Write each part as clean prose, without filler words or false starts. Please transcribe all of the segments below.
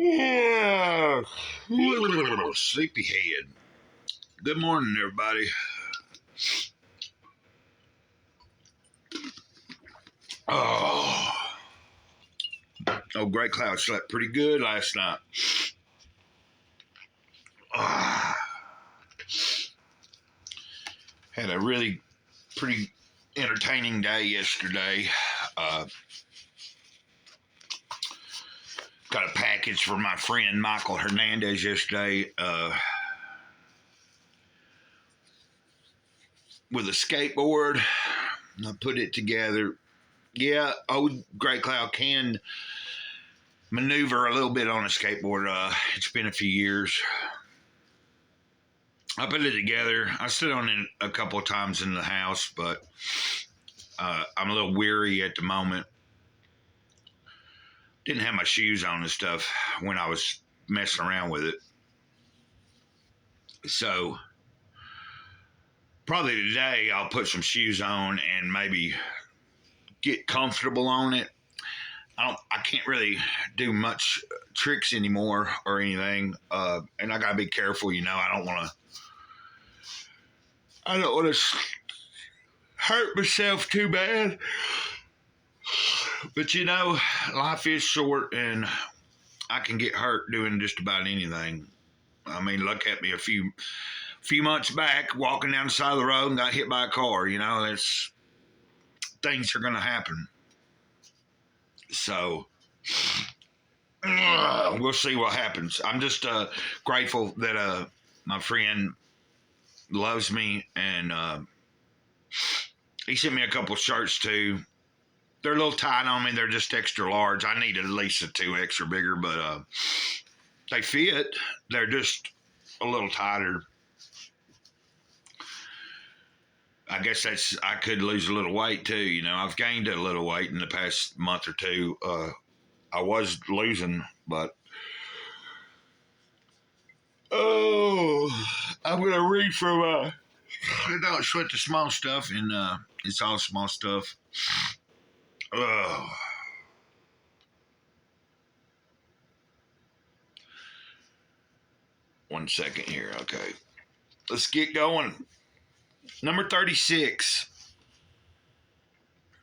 Yeah. Sleepyhead. Good morning, everybody. Oh, Greycloud slept pretty good last night. Had a really pretty entertaining day yesterday. Got a package for my friend Michael Hernandez yesterday with a skateboard. I put it together. Yeah, old Greycloud can maneuver a little bit on a skateboard. It's been a few years. I put it together. I stood on it a couple of times in the house, but I'm a little weary at the moment. Didn't have my shoes on and stuff when I was messing around with it. So probably today I'll put some shoes on and maybe get comfortable on it. I can't really do much tricks anymore or anything. And I gotta be careful, I don't want to hurt myself too bad. But life is short and I can get hurt doing just about anything. I mean, look at me a few months back, walking down the side of the road and got hit by a car. Things are going to happen. So we'll see what happens. I'm just grateful that my friend loves me, and he sent me a couple shirts too. They're a little tight on me. They're just extra large. I need at least a 2 extra bigger, but they fit. They're just a little tighter. I guess I could lose a little weight too. I've gained a little weight in the past month or two. I was losing, but I'm going to read from Don't Sweat the Small Stuff, and it's all small stuff. One second here. Okay. Let's get going. Number 36.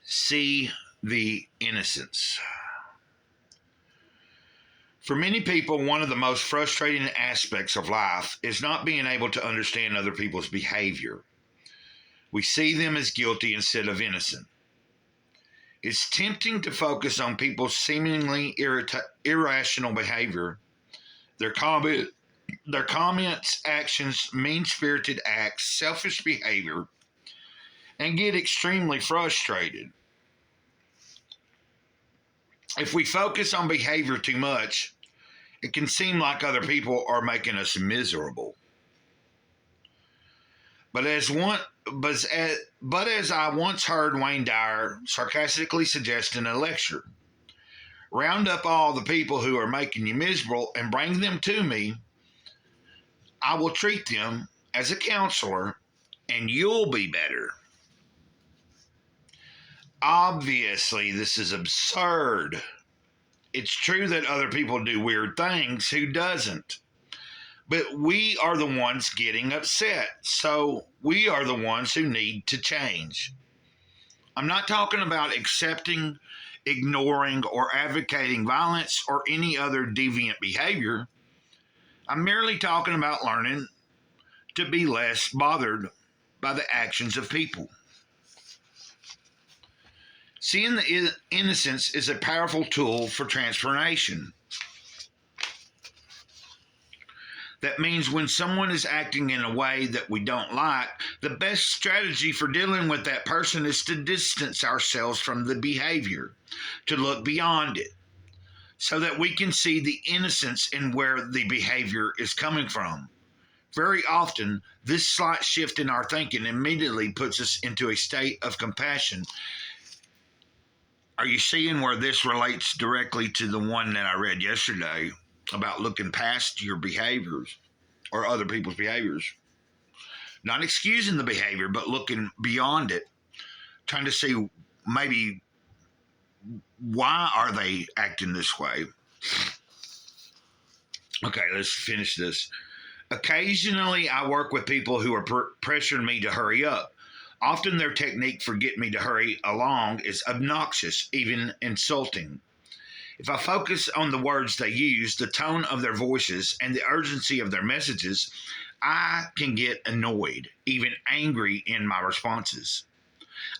See the Innocence. For many people, one of the most frustrating aspects of life is not being able to understand other people's behavior. We see them as guilty instead of innocent. It's tempting to focus on people's seemingly irrational behavior, their comments, actions, mean-spirited acts, selfish behavior, and get extremely frustrated. If we focus on behavior too much, it can seem like other people are making us miserable. But as I once heard Wayne Dyer sarcastically suggest in a lecture, round up all the people who are making you miserable and bring them to me. I will treat them as a counselor and you'll be better. Obviously, this is absurd. It's true that other people do weird things. Who doesn't? But we are the ones getting upset, so we are the ones who need to change. I'm not talking about accepting, ignoring, or advocating violence or any other deviant behavior. I'm merely talking about learning to be less bothered by the actions of people. Seeing the Innocence is a powerful tool for transformation. That means when someone is acting in a way that we don't like, the best strategy for dealing with that person is to distance ourselves from the behavior, to look beyond it, so that we can see the innocence in where the behavior is coming from. Very often, this slight shift in our thinking immediately puts us into a state of compassion. Are you seeing where this relates directly to the one that I read yesterday about looking past your behaviors or other people's behaviors? Not excusing the behavior, but looking beyond it, trying to see maybe why are they acting this way? Okay, let's finish this. Occasionally, I work with people who are pressuring me to hurry up. Often, their technique for getting me to hurry along is obnoxious, even insulting. If I focus on the words they use, the tone of their voices, and the urgency of their messages, I can get annoyed, even angry in my responses.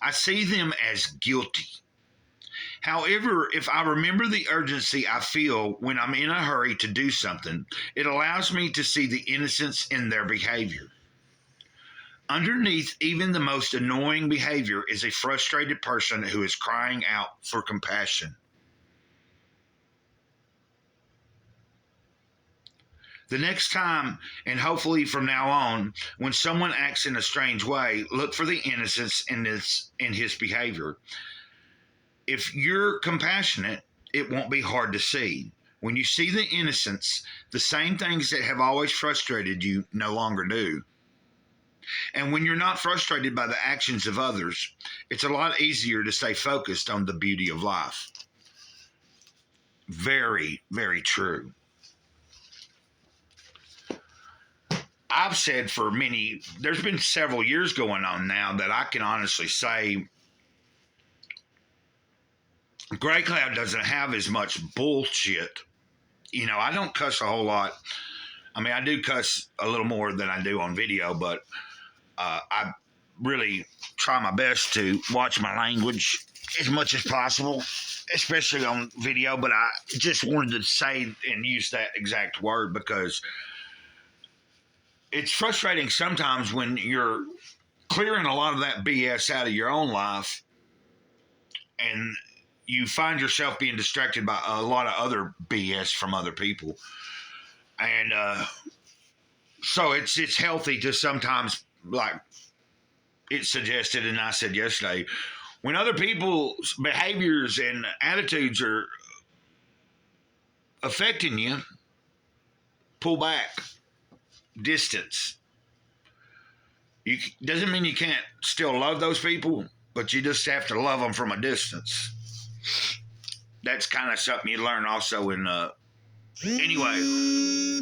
I see them as guilty. However, if I remember the urgency I feel when I'm in a hurry to do something, it allows me to see the innocence in their behavior. Underneath even the most annoying behavior is a frustrated person who is crying out for compassion. The next time, and hopefully from now on, when someone acts in a strange way, look for the innocence in his behavior. If you're compassionate, it won't be hard to see. When you see the innocence, the same things that have always frustrated you no longer do. And when you're not frustrated by the actions of others, it's a lot easier to stay focused on the beauty of life. Very, very true. I've said there's been several years going on now that I can honestly say Greycloud doesn't have as much bullshit. I don't cuss a whole lot. I mean, I do cuss a little more than I do on video, but I really try my best to watch my language as much as possible, especially on video. But I just wanted to say and use that exact word because it's frustrating sometimes when you're clearing a lot of that BS out of your own life and you find yourself being distracted by a lot of other BS from other people. And so it's healthy to sometimes, like it suggested, and I said yesterday, when other people's behaviors and attitudes are affecting you, pull back, distance. Doesn't mean you can't still love those people, but you just have to love them from a distance. That's kind of something you learn also in anyway.